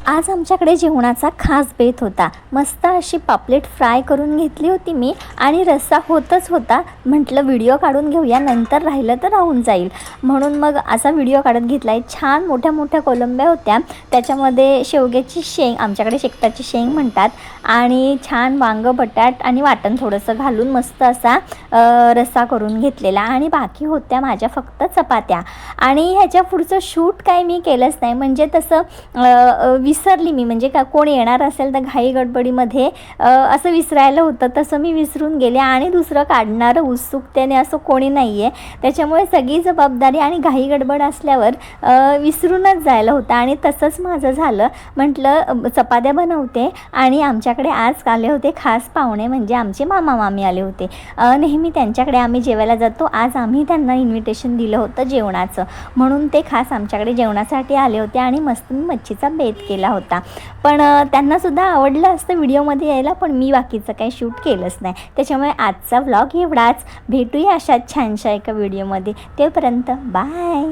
आज आमच्याकडे जेवणाचा खास बेत होता। मस्त अशी पापलेट फ्राय करून घेतली होती मी आणि रस्सा होतच होता। म्हटलं व्हिडिओ काढून घेऊया, नंतर राहिलं तर राहून जाईल म्हणून मग असा व्हिडिओ काढत घेतलाय। छान मोठ्या मोठ्या कोलंब्या होत्या, त्याच्यामध्ये शेवग्याची शेंग, आमच्याकडे शेकटाची शेंग म्हणतात, आणि छान वांग बटाट आणि वाटण थोडंसं घालून मस्त असा रस्सा करून घेतलेला। आणि बाकी होत्या माझ्या फक्त चपात्या। आणि ह्याच्या पुढचं शूट काय मी केलंच नाही, म्हणजे तसं विसरली मी, म्हणजे का कोण येणार असेल तर घाई गडबडीमध्ये असं विसरायला होतं, तसं मी विसरून गेले आणि दुसरं काढणारं उत्सुकतेने असं कोणी नाही आहे, त्याच्यामुळे सगळी जबाबदारी आणि घाई गडबड असल्यावर विसरूनच जायला होतं आणि तसंच माझं झालं। म्हटलं चपात्या बनवते, आणि आमच्याकडे आज आले होते खास पाहुणे, म्हणजे आमचे मामा मामी आले होते। नेहमी त्यांच्याकडे आम्ही जेवायला जातो, आज आम्ही त्यांना इन्व्हिटेशन दिलं होतं जेवणाचं, म्हणून ते खास आमच्याकडे जेवणासाठी आले होते आणि मस्त मच्छीचा बेत केला होता। पण त्यांनासुद्धा आवडलं असतं व्हिडिओमध्ये यायला, पण मी बाकीचं काही शूट केलंच नाही। त्याच्यामुळे आजचा व्लॉग एवढाच, भेटूया अशाच छानशा एका व्हिडिओमध्ये, तोपर्यंत बाय।